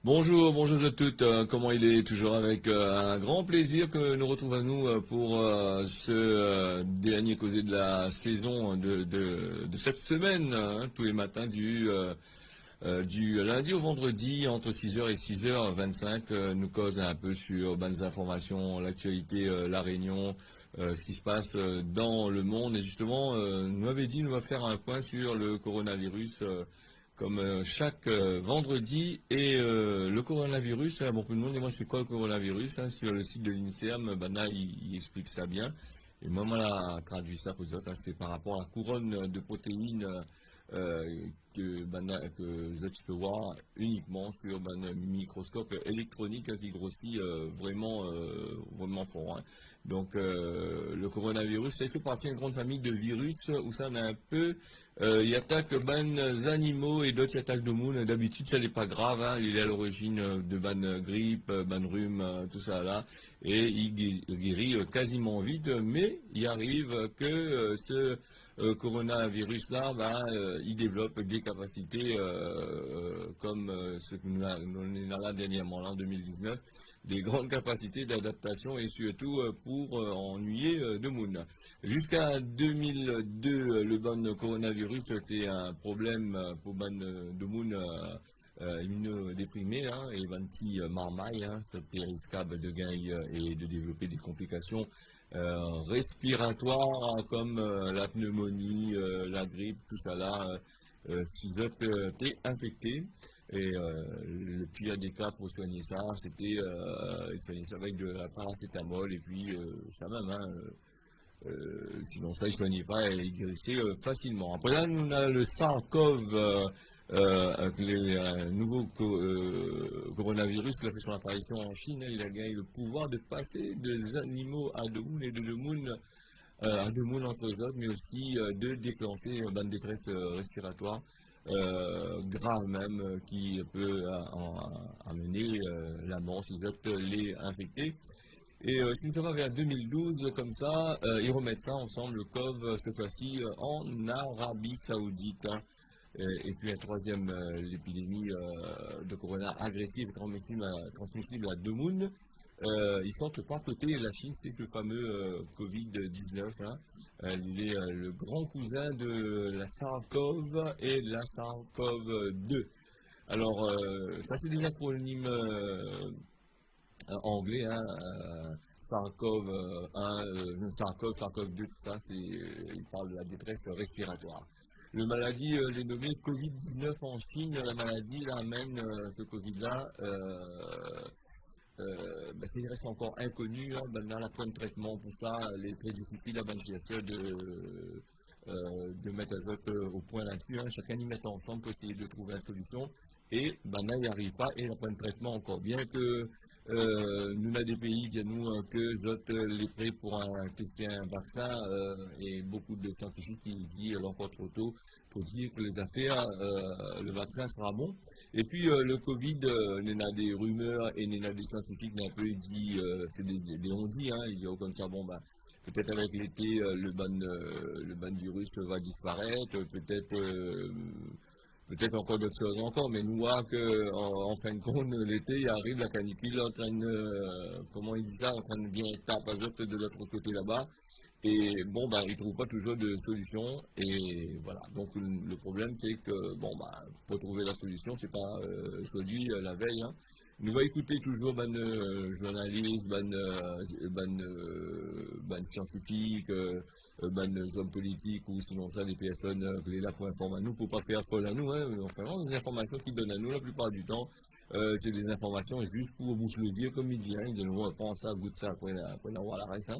Bonjour, bonjour à toutes. Comment il est? Toujours avec un grand plaisir que nous retrouvons nous pour ce dernier causé de la saison de cette semaine, hein, tous les matins du lundi au vendredi entre 6h et 6h25. Nous causons un peu sur bonnes informations, l'actualité, la Réunion, ce qui se passe dans le monde. Et justement, nous avait dit, nous va faire un point sur le coronavirus. Comme chaque vendredi. Et le coronavirus, beaucoup de monde demande c'est quoi le coronavirus, hein, sur le site de l'INSERM, là, il explique ça bien. Et moi, on a traduit ça pour les autres, hein, c'est par rapport à la couronne de protéines que les autres peuvent voir uniquement sur un microscope électronique, hein, qui grossit vraiment fort. Hein. Donc le coronavirus, ça fait partie d'une grande famille de virus où ça en a un peu. Il attaque animaux et d'autres attaquent de monde. D'habitude, ça n'est pas grave. Hein. Il est à l'origine de grippe, rhume, tout ça là. Et il guérit quasiment vite. Mais il arrive que ce coronavirus-là, il développe des capacités comme ce que nous avons là dernièrement, là, en 2019, des grandes capacités d'adaptation et surtout pour ennuyer de monde. Jusqu'à 2002, le bon coronavirus était un problème pour de monde immunodéprimé, hein, et un petit marmaille, hein, c'était risquable de gagner et de développer des complications respiratoires comme la pneumonie, la grippe, tout ça là, si vous êtes infecté. Et le pire des cas pour soigner ça, c'était soigner ça avec de la paracétamol et puis ça même, hein, sinon ça, il ne soignait pas et il guérissait facilement. Après là, on a le SARS-CoV, avec les nouveaux coronavirus qui a fait son apparition en Chine. Il a gagné le pouvoir de passer des animaux à deux mounes et de deux mounes à deux mounes entre eux autres, mais aussi de déclencher une détresse respiratoire grave même, qui peut amener la mort si vous êtes les infectés. Et si nous sommes vers 2012, comme ça, ils remettent ça ensemble, le CoV, cette fois-ci, en Arabie Saoudite. Hein. Et puis la troisième, l'épidémie de corona agressive transmissible à deux mounes. Ils sortent par côté, la Chine, c'est ce fameux Covid-19. Hein. Il est le grand cousin de la SARS-CoV et de la SARS-CoV-2. Alors, ça c'est des acronymes anglais, hein, SARS-CoV-1, SARS-CoV, SARS-CoV-2, tout ça, il parle de la détresse respiratoire. La maladie est nommée Covid-19 en Chine. La maladie là, amène ce Covid-là. Il reste encore inconnu. Hein, dans la point de traitement pour ça, les très difficiles à de mettre les autres au point là-dessus. Hein, chacun y met ensemble pour essayer de trouver une solution. Et là, il n'y arrive pas. Et la point de traitement encore. Bien que nous avons des pays qui nous que d'autres les prêts pour tester un vaccin et beaucoup de scientifiques qui disent encore trop tôt pour dire que les affaires, le vaccin sera bon. Et puis le Covid, il y a des rumeurs et il y a des scientifiques qui ont un peu dit, c'est des on-dit, hein, ils disent comme ça, bon peut-être avec l'été le ban virus va disparaître, peut-être encore d'autres choses encore, mais nous voyons qu'en fin de compte, l'été, il arrive, la canicule est en train de, comment il dit ça, en train de bien taper de l'autre côté là-bas. Et bon, ils ne trouvent pas toujours de solution. Et voilà. Donc le problème, c'est que, pour trouver la solution, c'est pas aujourd'hui, la veille. Hein. Nous va écouter toujours journalistes, scientifiques, hommes politiques ou sinon ça, des personnes qui sont là pour informer à nous, pour pas faire folle à nous. Hein. Enfin, des informations qu'ils donnent à nous la plupart du temps. C'est des informations juste pour vous le dire comme il dit. Hein. Ils disent, on prend ça, goûte ça, après avoir la reste. Hein.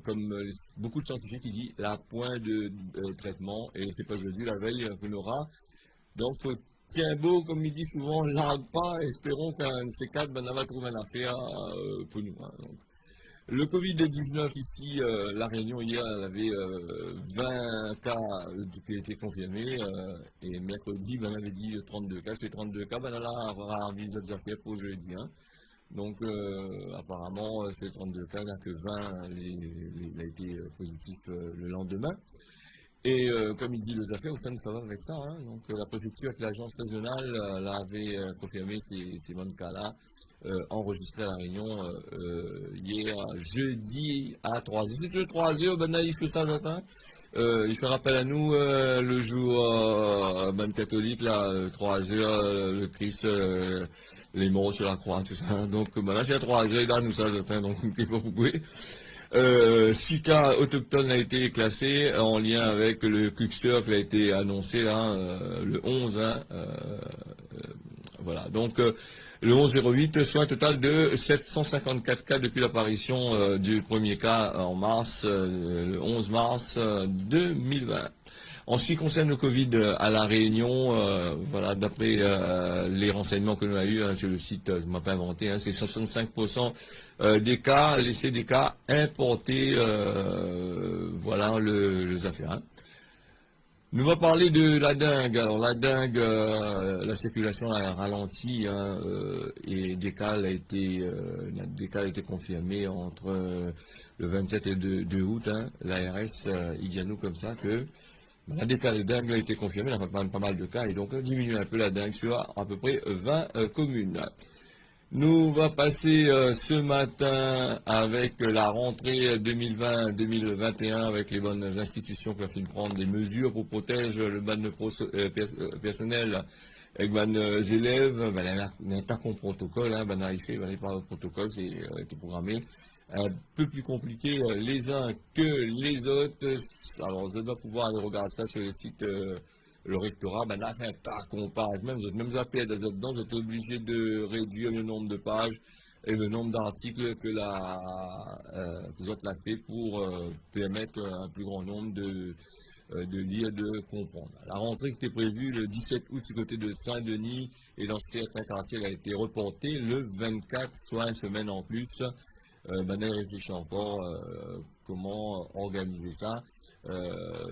Comme beaucoup de scientifiques, ils disent la point de traitement, et c'est pas jeudi, la veille qu'on aura. Donc, faut tiens beau, comme il dit souvent, largue pas, espérons qu'un de ces quatre, on va trouver une affaire pour nous. Hein. Donc, Le Covid-19 ici, La Réunion hier, elle avait 20 cas qui étaient confirmés et mercredi, ben, on avait dit 32 cas. Ces 32 cas, ben, on a ravi les affaires pour jeudi. Hein. Donc, apparemment, ces 32 cas, il n'y en a que 20, il a été positif le lendemain. Et comme il dit les affaires, ça va avec ça. Hein. Donc, la préfecture avec l'agence régionale avait confirmé ces bons cas-là. Enregistré à La Réunion hier jeudi à 3h. C'est toujours 3h, ben là, il fait ça, j'attends. Il fait rappel à nous le jour ben catholique, là, 3h, le Christ, les morts sur la croix, tout ça. Donc ben là, c'est à 3h, il a nous ça, j'attends, donc on ne peut pas pourquoi. 6 cas autochtones a été classé en lien avec le cluster qui a été annoncé là, le 11. Hein, voilà, donc le 11-08, soit un total de 754 cas depuis l'apparition du premier cas en mars, le 11 mars 2020. En ce qui concerne le Covid à La Réunion, voilà, d'après les renseignements que nous avons eus sur le site, je ne m'ai pas inventé, hein, c'est 65% des cas, laissés des cas importés, voilà les affaires. Hein. Nous va parler de la dengue. Alors la dengue, la circulation a ralenti hein, et des cas a été confirmés entre le 27 et le 2 août. Hein. L'ARS, il dit à nous comme ça que la des cas de dengue a été confirmé, il y a pas mal de cas et donc on diminue un peu la dengue sur à peu près 20 communes. Nous va passer ce matin avec la rentrée 2020-2021 avec les bonnes institutions qui ont fait prendre des mesures pour protéger le ban personnel avec les élèves. Ben, il n'y a pas qu'on protocole, hein, ben, il n'y a pas de protocole, c'est programmé. Un peu plus compliqué les uns que les autres. Alors, vous allez pouvoir aller regarder ça sur le site le rectorat, ben là, fait un tas qu'on passe, même à pied dedans, vous êtes obligé de réduire le nombre de pages et le nombre d'articles que vous avez fait pour permettre un plus grand nombre de lire, de comprendre. La rentrée qui était prévue le 17 août du côté de Saint-Denis et dans certains quartiers, elle a été reportée le 24, soit une semaine en plus. Ben, elle réfléchit encore comment organiser ça.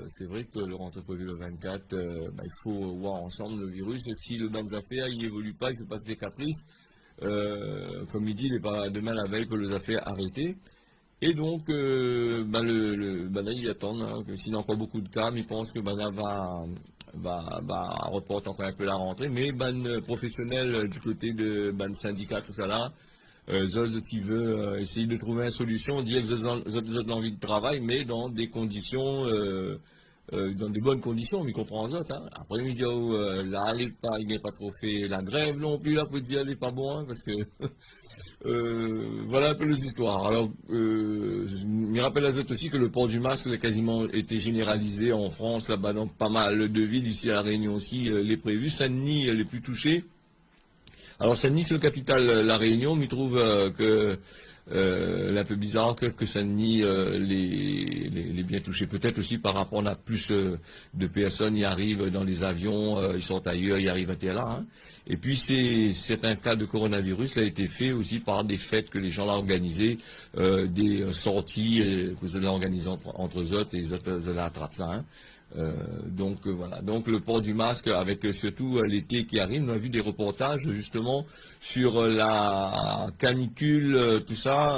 C'est vrai que le rentrée prévu le 24, ben, il faut voir ensemble le virus. Si le ban affaires, il évolue pas, il se passe des caprices. Comme il dit, il n'est pas demain la veille que les affaires arrêtées. Et donc, ben, là, il attend hein, que s'il n'y a encore beaucoup de cas, il pense que Bana va reporter encore un peu la rentrée. Mais ban professionnel du côté de ban syndicat, tout ça là, Zoz qui veut essayer de trouver une solution, dire que Zoz a envie de travail, mais dans des conditions, dans des bonnes conditions, il comprend Zoz. Hein. Après, il dit, là, il n'est pas trop fait la grève non plus, là, pour dire, elle n'est pas bon, hein, parce que, voilà un peu les histoires. Alors, je me rappelle à Zoz aussi que le port du masque a quasiment été généralisé en France, là-bas, dans pas mal de villes, ici à La Réunion aussi, les prévus. Saint-Denis, les plus touchés. Alors Saint-Denis, c'est le capital La Réunion, mais il trouve que un peu bizarre que Saint-Denis les bien touchés. Peut-être aussi par rapport à plus de personnes y arrivent dans les avions, ils sortent ailleurs, ils arrivent à là. Hein. Et puis c'est un cas de coronavirus, ça a été fait aussi par des fêtes que les gens l'ont organisées, des sorties que vous allez organiser entre eux autres et les autres vous allez attraper ça. Hein. Donc voilà, donc le port du masque avec surtout l'été qui arrive, on a vu des reportages justement sur la canicule, tout ça,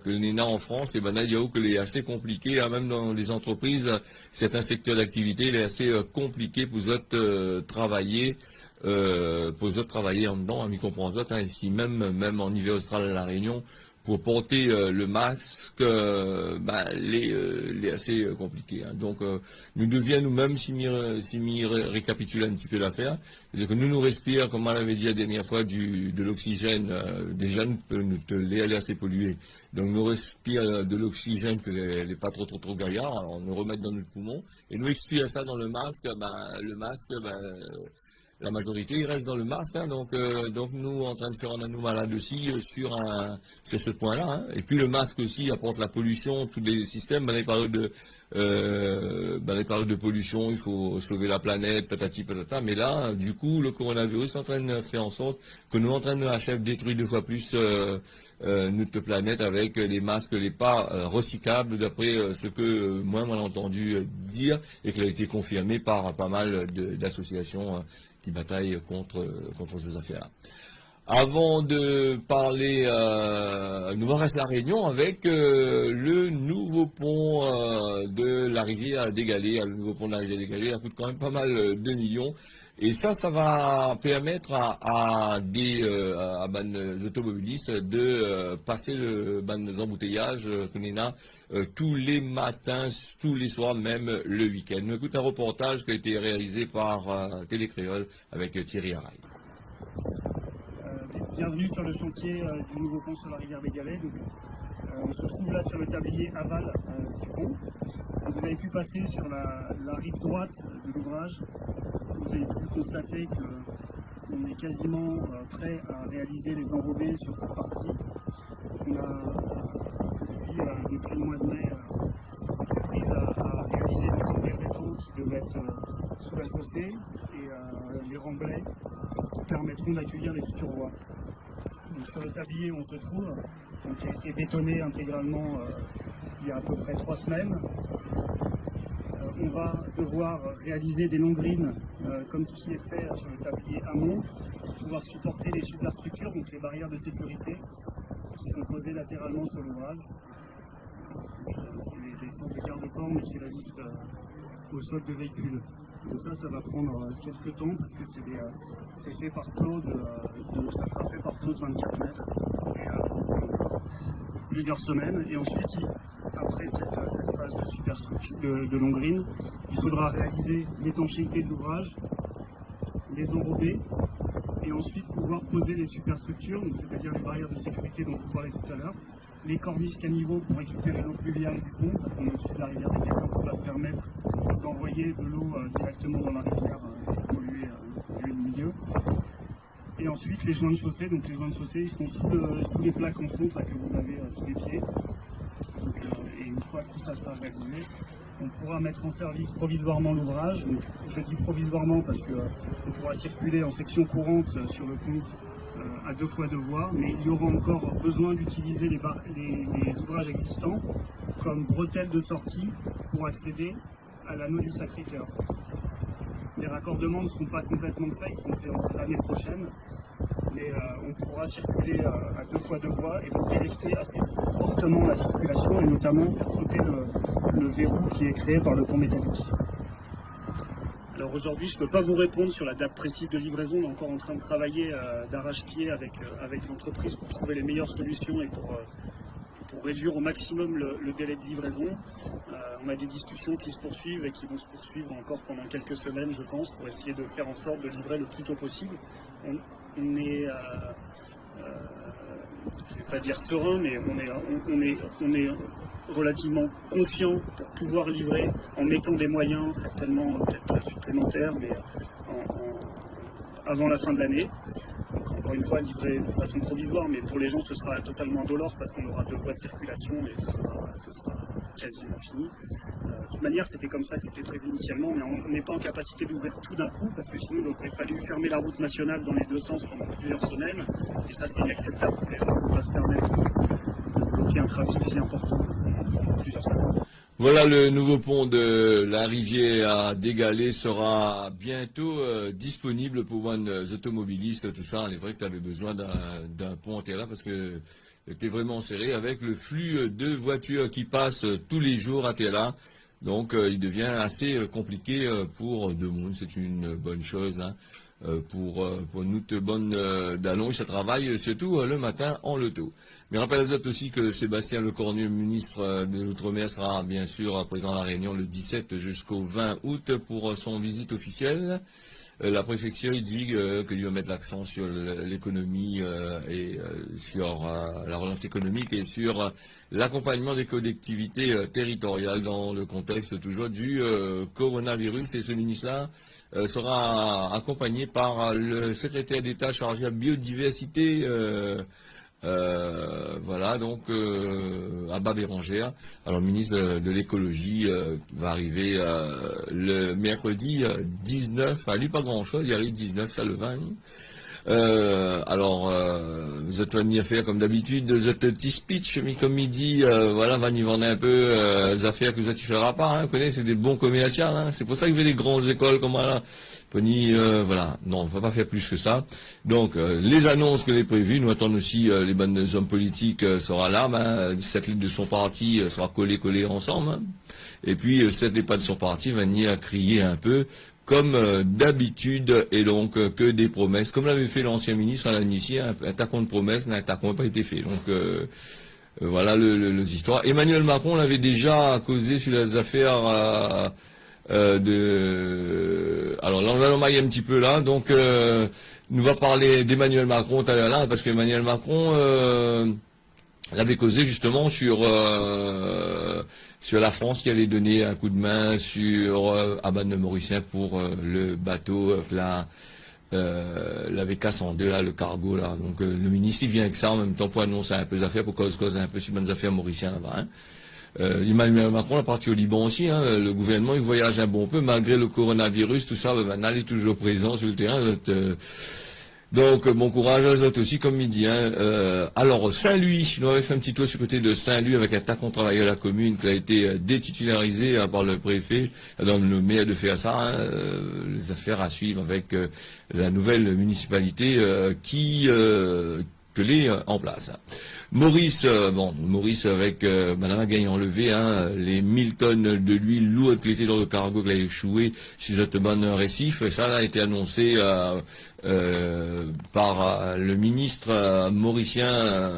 que l'on a en France, et ben là il y a où que c'est assez compliqué, hein, même dans les entreprises, certains secteurs d'activité, il est assez compliqué pour autres travailler. En dedans, hein, comprend hein, ici même en hiver austral à La Réunion, pour porter le masque, il est assez compliqué. Hein. Donc, nous devions nous-mêmes, si nous récapituler un petit peu l'affaire, c'est que nous respirons, comme on l'avait dit la dernière fois, de l'oxygène. Déjà, l'air est assez pollué. Donc, nous respirons de l'oxygène que n'est pas trop gaillard, alors on nous remet dans notre poumon, et nous expirons ça dans le masque. Le masque, la majorité, ils restent dans le masque. Hein, donc nous, en train de faire un anomalie aussi sur ce point-là. Hein. Et puis le masque aussi apporte la pollution, tous les systèmes. Dans les périodes de pollution, il faut sauver la planète, patati patata. Mais là, du coup, le coronavirus est en train de faire en sorte que nous, en train de détruire 2 fois plus notre planète avec les masques les pas recyclables, d'après ce que moi, on a entendu dire et qui a été confirmé par pas mal d'associations qui bataillent contre ces affaires-là. Avant de parler, nous va rester à La Réunion avec le nouveau pont de la rivière des Galets. Le nouveau pont de la rivière des Galets, ça coûte quand même pas mal de millions. Et ça va permettre à des automobilistes de passer le embouteillage qu'on a tous les matins, tous les soirs, même le week-end. Nous écoute un reportage qui a été réalisé par Télécréole avec Thierry Araille. Bienvenue sur le chantier du nouveau pont sur la rivière des Galets. Donc, on se trouve là sur le tablier aval du pont. Donc, vous avez pu passer sur la rive droite de l'ouvrage. Vous avez pu constater qu'on est quasiment prêt à réaliser les enrobés sur cette partie. On a depuis le mois de mai prise à réaliser le centre des réseaux qui devait être sous la chaussée et les remblais qui permettront d'accueillir les futures voies. Donc, sur le tablier où on se trouve, qui a été bétonné intégralement il y a à peu près 3 semaines, on va devoir réaliser des longs greens comme ce qui est fait sur le tablier amont pour pouvoir supporter les superstructures, donc les barrières de sécurité qui sont posées latéralement sur l'ouvrage. C'est des sortes de garde-corps qui résistent au choc de véhicules. Donc ça va prendre quelques temps parce que c'est fait par Claude, ça sera fait par Claude 24 mètres et plusieurs semaines. Et ensuite, après cette phase de superstructure de long green, il faudra réaliser l'étanchéité de l'ouvrage, les enrober et ensuite pouvoir poser les superstructures, c'est-à-dire les barrières de sécurité dont vous parlez tout à l'heure, les corniches caniveaux pour récupérer l'eau pluviale du pont, parce qu'on est au-dessus de la rivière des Galets, on ne peut pas se permettre d'envoyer de l'eau directement dans la rivière et polluer le milieu. Et ensuite les joints de chaussée, donc les joints de chaussée ils seront sous les plaques en fonte là, que vous avez sous les pieds. Donc, et une fois que tout ça sera réalisé, on pourra mettre en service provisoirement l'ouvrage. Je dis provisoirement parce qu'on pourra circuler en section courante sur le pont à 2 fois 2 voies, mais il y aura encore besoin d'utiliser les ouvrages existants comme bretelles de sortie pour accéder à l'anneau du Sacré-Cœur. Les raccordements ne seront pas complètement faits, ils seront faits l'année prochaine, mais on pourra circuler à 2 fois 2 voies et donc délester assez fortement la circulation et notamment faire sauter le verrou qui est créé par le pont métallique. Alors aujourd'hui, je ne peux pas vous répondre sur la date précise de livraison. On est encore en train de travailler d'arrache-pied avec l'entreprise pour trouver les meilleures solutions et pour réduire au maximum le délai de livraison. On a des discussions qui se poursuivent et qui vont se poursuivre encore pendant quelques semaines, je pense, pour essayer de faire en sorte de livrer le plus tôt possible. On est, je ne vais pas dire serein, mais on est relativement confiant pour pouvoir livrer en mettant des moyens, certainement peut-être supplémentaires, mais avant la fin de l'année. Donc, encore une fois, livré de façon provisoire, mais pour les gens, ce sera totalement indolore parce qu'on aura 2 voies de circulation et ce sera quasiment fini. De toute manière, c'était comme ça que c'était prévu initialement, mais on n'est pas en capacité d'ouvrir tout d'un coup parce que sinon, il aurait fallu fermer la route nationale dans les 2 sens pendant plusieurs semaines. Et ça, c'est inacceptable pour les gens. On ne peut pas se permettre de bloquer un trafic si important pendant plusieurs semaines. Voilà, le nouveau pont de la rivière des Galets sera bientôt disponible pour les automobilistes, tout ça. Il est vrai que tu avais besoin d'un pont en terre parce que tu es vraiment serré avec le flux de voitures qui passent tous les jours à Terre. Donc, il devient assez compliqué pour deux mondes. C'est une bonne chose hein, pour nous, bonne d'annonce. Ça travaille surtout le matin en loto. Mais rappelez-vous aussi que Sébastien Lecornu, ministre de l'Outre-mer, sera bien sûr présent à La Réunion le 17 jusqu'au 20 août pour son visite officielle. la préfecture il dit qu'il va mettre l'accent sur l'économie et sur la relance économique et sur l'accompagnement des collectivités territoriales dans le contexte toujours du coronavirus. Et ce ministre-là sera accompagné par le secrétaire d'État chargé de la biodiversité. Voilà, donc Abba Bérangère, alors ministre de l'écologie, va arriver le mercredi 19, lui pas grand-chose, il arrive 19, ça le 20. Vous êtes venus faire comme d'habitude, vous êtes petit speech, mais comme il dit, voilà, va nous vendre un peu les affaires que vous ne fera pas, hein, vous connaissez, c'est des bons commerciaux, hein, c'est pour ça qu'il fait des grandes écoles comme là. Pony, voilà, non, on ne va pas faire plus que ça. Donc, les annonces que les prévues, nous attendons aussi les bonnes hommes politiques sera là, 17 litres de son parti sera collé ensemble, hein. Et puis 7 les pas de son parti va venir crier un peu, comme d'habitude, et donc que des promesses, comme l'avait fait l'ancien ministre à l'initié, un tacon de promesses n'a pas été fait. Donc voilà les histoires. Emmanuel Macron l'avait déjà causé sur les affaires alors là on va un petit peu là, donc nous va parler d'Emmanuel Macron tout à l'heure là, parce qu'Emmanuel Macron l'avait causé justement sur la France qui allait donner un coup de main sur Abad de Mauricien pour le bateau l'avait cassé en deux là, le cargo là. Donc le ministre il vient avec ça en même temps pour annoncer un peu les affaires, pour cause un peu sur les affaires mauriciennes là-bas, hein. Emmanuel Macron est parti au Liban aussi, hein. Le gouvernement il voyage un bon peu malgré le coronavirus, tout ça, il est toujours présent sur le terrain. Donc bon courage aux autres aussi, comme il dit, hein. Alors Saint-Louis, nous avons fait un petit tour sur le côté de Saint-Louis avec un tacon travailleur à la commune qui a été détitularisé par le préfet, dans le maire de faire ça, hein. Les affaires à suivre avec la nouvelle municipalité qui est en place, hein. Maurice, Maurice avec Madame a gagné enlevé, hein, les 1000 tonnes de l'huile lourde qui était dans le cargo qui a échoué sur cette bonne récif. Et ça a été annoncé par le ministre mauricien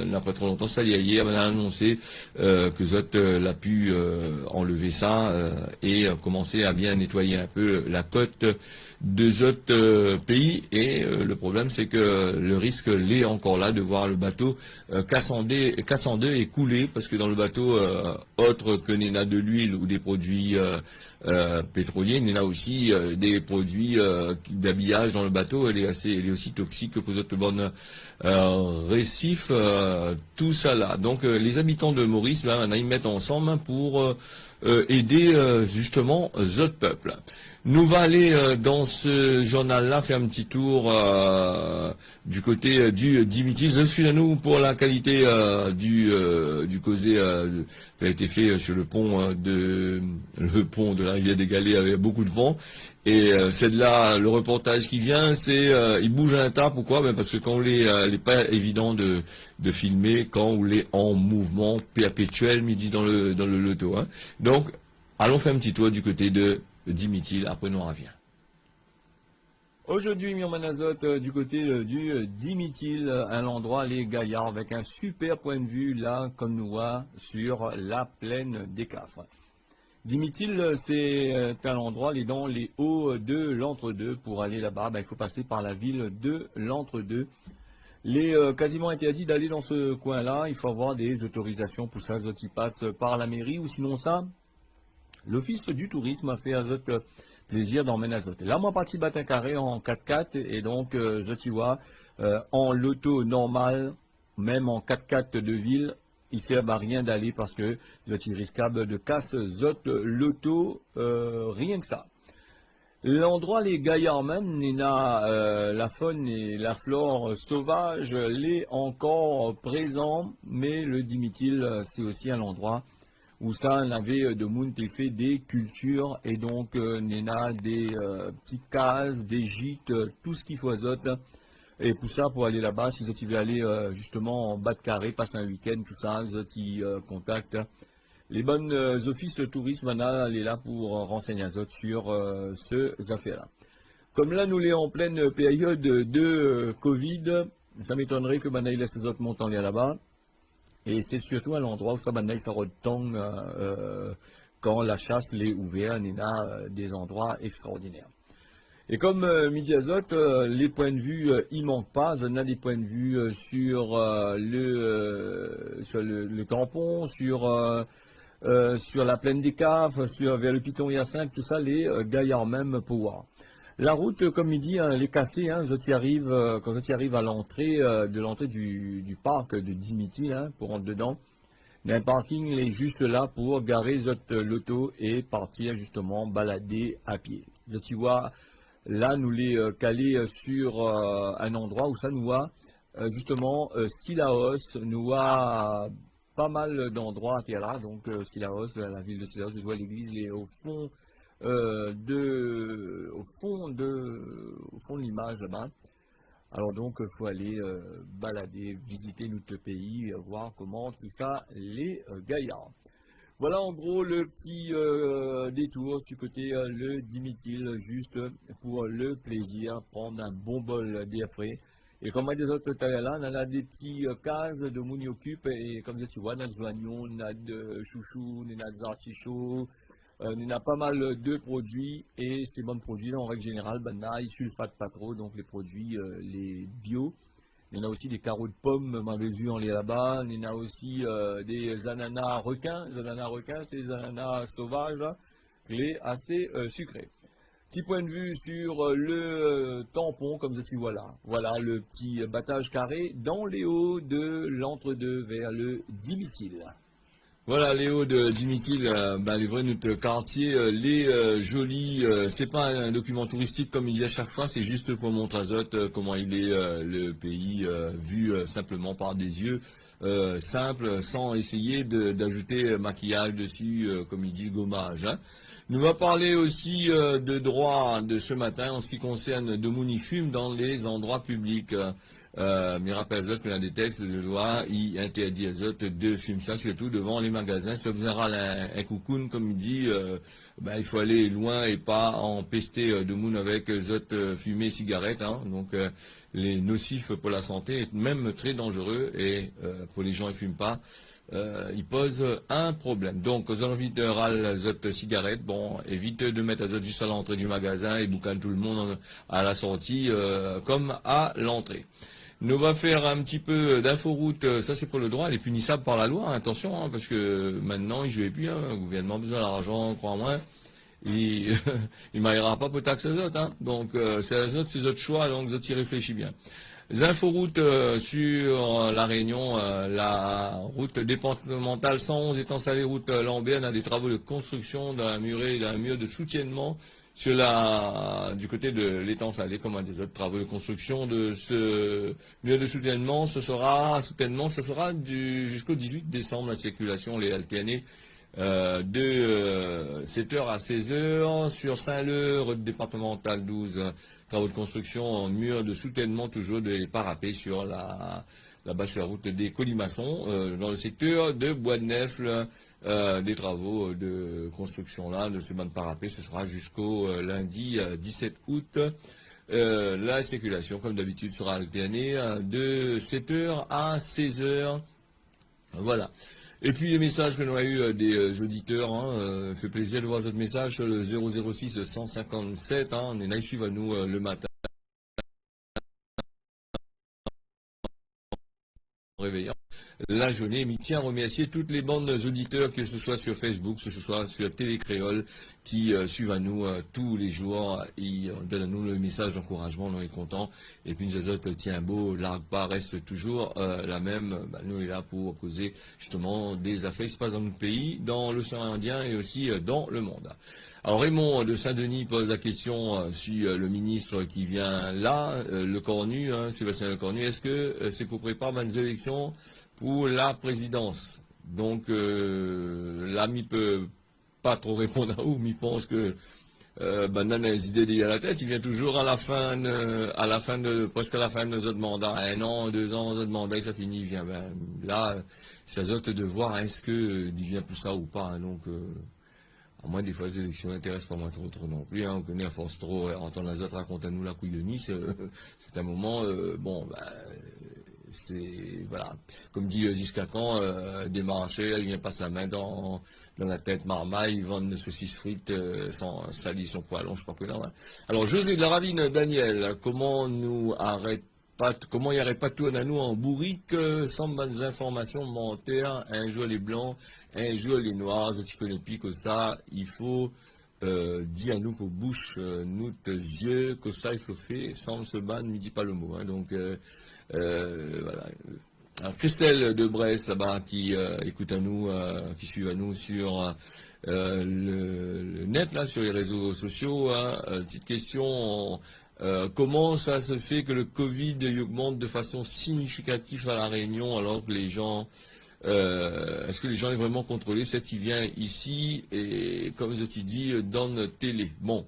il n'y a pas trop longtemps, ça hier, on a annoncé que Zot l'a pu enlever ça et commencer à bien nettoyer un peu la côte deux autres pays, et le problème c'est que le risque l'est encore là de voir le bateau casse en deux et couler, parce que dans le bateau autre que n'en de l'huile ou des produits pétroliers, il y en a aussi des produits d'habillage dans le bateau. Elle est aussi toxique que pour les autres bonnes récifs, tout ça là. Donc les habitants de Maurice, là, ils mettent ensemble pour aider justement autres peuples. Nous va aller dans ce journal-là faire un petit tour du côté du Dimitri. Excusez-nous pour la qualité du causé qui a été fait sur le pont de la rivière des Galets avec beaucoup de vent. Et c'est de là le reportage qui vient, c'est il bouge un tas. Pourquoi? Parce que quand on n'est pas évident de filmer quand on est en mouvement perpétuel, midi dans le loto, hein. Donc allons faire un petit tour du côté de Dimitil, après nous on revient. Aujourd'hui, Mirman Azot, du côté du Dimitil, un endroit, les Gaillards, avec un super point de vue, là, comme nous voit, sur la plaine des Cafres. Dimitil, c'est un endroit, dans les hauts de l'Entre-deux. Pour aller là-bas, il faut passer par la ville de l'Entre-deux. Il est quasiment interdit d'aller dans ce coin-là, il faut avoir des autorisations pour ça, qui passent par la mairie, ou sinon ça, l'Office du tourisme a fait à Zot plaisir d'emmener à Zot. Là, moi, parti battre un carré en 4x4, et donc, Zotiwa, en loto normal, même en 4x4 de ville, il ne sert à rien d'aller parce que Zoti risquable de casse Zot loto, rien que ça. L'endroit, les Gaillards même, la faune et la flore sauvage, l'est encore présent, mais le Dimitil, c'est aussi un endroit où ça, on avait de monde qui fait des cultures, et donc Néna des petites cases, des gîtes, tout ce qu'il faut à Zot. Et pour ça, pour aller là-bas, si Zot veut aller justement en bas de carré, passer un week-end, tout ça, Zot contacte les bonnes offices tourisme, elle est là pour renseigner à Zot sur ces affaires-là. Comme là, nous sommes en pleine période de Covid, ça m'étonnerait que il laisse Zot montant là-bas. Et c'est surtout à l'endroit où ça retombe quand la chasse l'est ouverte, il y a des endroits extraordinaires. Et comme Midi Azote, les points de vue, il manque pas. On a des points de vue sur le tampon, sur la plaine des Caves, vers le Piton Hyacinthe, tout ça, les gaillards même pouvoir. La route, comme il dit, hein, elle est cassée. Hein, quand tu arrives à l'entrée du parc de Dimitri, hein, pour rentrer dedans, il y a un parking, il est juste là pour garer l'auto et partir justement balader à pied. Tu vois, là, nous les caler sur un endroit où ça nous a justement Sillaos, nous a pas mal d'endroits à là. Donc Sillaos, la ville de Sillaos, je vois l'église est au fond au fond de l'image là-bas. Alors donc, il faut aller balader, visiter notre pays, voir comment tout ça, les gaillards. Voilà en gros le petit détour du côté le Dimitri, juste pour le plaisir, prendre un bon bol d'air frais. Et comme des autres tout à l'heure là, on a des petits cases de mouni occupe et comme tu vois, on a des oignons, on a de chouchous, on a des artichauts. On a pas mal de produits et ces bons produits, en règle générale, ils ne sulfatent pas trop, donc les produits, les bio. Il y en a aussi des carreaux de pommes, on m'avait vu en lait là-bas. Il y en a aussi des ananas requins. Les ananas requins, c'est des ananas sauvages, là, les assez sucrés. Petit point de vue sur le tampon, comme tu vois là. Voilà le petit battage carré dans les hauts de l'entre-deux vers le Dimitri. Voilà, Léo de Dimitri, les vrais notre quartier, les jolis, c'est pas un document touristique comme il dit à chaque fois, c'est juste pour montrer à Zot comment il est le pays vu simplement par des yeux simples, sans essayer d'ajouter maquillage dessus, comme il dit, gommage. Hein. Nous va parler aussi de droit de ce matin en ce qui concerne de fume dans les endroits publics. Mais rappelle Zot que dans des textes de loi, il interdit à Zot de fumer ça, surtout devant les magasins. Si on un coucoune, comme il dit, il faut aller loin et pas empester de moun avec Zot fumée cigarette. Hein. Donc, les nocifs pour la santé, même très dangereux, et pour les gens qui ne fument pas, il pose un problème. Donc, aux envies de râle Zot cigarette, bon, évite de mettre à Zot juste à l'entrée du magasin et boucane tout le monde à la sortie, comme à l'entrée. Nous va faire un petit peu d'inforoute, ça c'est pour le droit, elle est punissable par la loi, hein, attention, hein, parce que maintenant il ne jouait plus, hein, le gouvernement a besoin d'argent, crois-moi, il ne m'aillera pas pour taxer les autres, hein, donc c'est les autres, c'est autres choix, donc les autres y réfléchissent bien. Les inforoutes sur la Réunion, la route départementale 111 est installée route Lambert, on a des travaux de construction d'un mur de soutiennement du côté de l'étang salé, comme un des autres travaux de construction de ce mur de soutènement. Ce sera jusqu'au 18 décembre, la circulation est alternée de 7h à 16h sur Saint-Leu, route départementale 12, travaux de construction en mur de soutènement, toujours des parapets sur là-bas sur la route des Colimaçons, dans le secteur de Bois-de-Nefle. Des travaux de construction là, de ces bandes parapets, ce sera jusqu'au lundi 17 août. La circulation, comme d'habitude, sera alternée de 7h à 16h. Voilà. Et puis les messages que nous avons eu des auditeurs, fait plaisir de voir votre message sur le 006 157, on est là, suivre à nous le matin. Réveillant la journée, mais tiens à remercier toutes les bandes auditeurs, que ce soit sur Facebook, que ce soit sur Télé Créole, qui suivent à nous tous les jours, ils donnent à nous le message d'encouragement, on est content, et puis nous autres, tiens beau, l'argue pas, reste toujours la même, nous on est là pour causer justement des affaires qui se passent dans notre pays, dans l'océan Indien et aussi dans le monde. Alors Raymond de Saint-Denis pose la question sur le ministre qui vient là, le Cornu, Sébastien Lecornu, est-ce que c'est pour préparer les élections pour la présidence? Donc là, il peut pas trop répondre à où, mais il pense que on a des idées derrière la tête, il vient toujours presque à la fin de nos autres mandats, 1 an, 2 ans, nos autres mandats, et ça finit, il vient, là, c'est à autres de voir, est-ce qu'il vient pour ça ou pas, hein, donc... À moins des fois les élections n'intéressent pas moi trop non plus. On connaît à force trop entendre les autres raconter à nous la couille de Nice. C'est un moment, voilà, comme dit Giscard, des marchés, il vient passe la main dans la tête marmaille, ils vendent des saucisses frites sans salir son poilon, je crois que non. Hein. Alors José de la Ravine, Daniel, comment il n'y aurait pas tout à nous en bourrique, sans bonnes informations montaires, un jour les blancs, un jour les noirs, je connais plus que ça, il faut dire à nous qu'au bouche, nous tes yeux, que ça il faut faire, sans se ban, ne dit pas le mot. Hein, donc voilà. Alors, Christelle de Brest là-bas qui écoute à nous, qui suit à nous sur le net là, sur les réseaux sociaux. Hein, petite question. Comment ça se fait que le Covid augmente de façon significative à La Réunion alors que les gens, est-ce que les gens sont vraiment contrôlés? C'est qui vient ici et comme je t'ai dit, dans notre télé. Bon,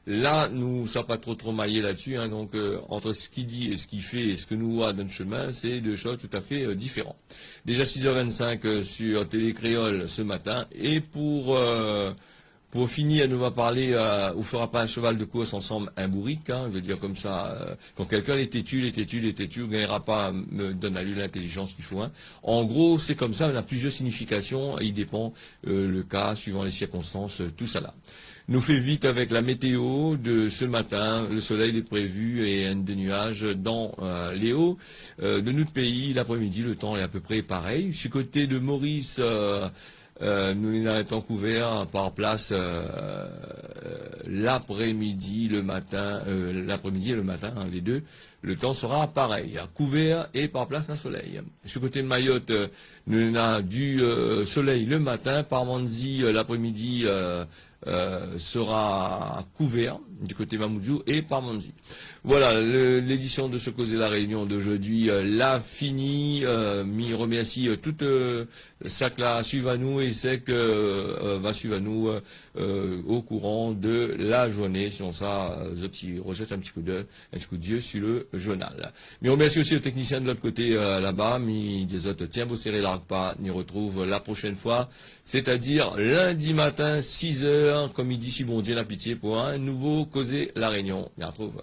là, nous ne sommes pas trop maillés là-dessus. Hein, donc, entre ce qu'il dit et ce qu'il fait et ce que nous voit dans le chemin, c'est deux choses tout à fait différentes. Déjà 6h25 sur Télé Créole ce matin. Et pour finir, elle nous va parler, on fera pas un cheval de course ensemble, un bourrique, hein, je veux dire comme ça, quand quelqu'un est têtu, on ne gagnera pas, me donne à lui l'intelligence qu'il faut. Hein. En gros, c'est comme ça, on a plusieurs significations, et il dépend le cas, suivant les circonstances, tout ça là. Nous fait vite avec la météo de ce matin, le soleil est prévu et des nuages dans les hauts de notre pays. L'après-midi, le temps est à peu près pareil. Du côté de Maurice, nous étant couverts par place l'après-midi, le matin, l'après-midi et le matin, hein, les deux, le temps sera pareil, hein, couvert et par place un soleil. Du côté de Mayotte, nous avons du soleil le matin, par Manzi l'après-midi sera couvert du côté Mamoudzou et par Manzi. Voilà, l'édition de ce Causer la Réunion d'aujourd'hui l'a fini. m'y remercie toute ça que la suivre à nous et c'est que va suivre à nous au courant de la journée. Sinon ça, je rejette un petit coup d'yeux sur le journal. Mais on remercie aussi le technicien de l'autre côté là-bas, mis des autres, tiens, vous serrez l'arc pas, on y retrouve la prochaine fois, c'est-à-dire lundi matin, 6h, comme il dit si bon Dieu la pitié, pour un nouveau Causer la Réunion. On y retrouve.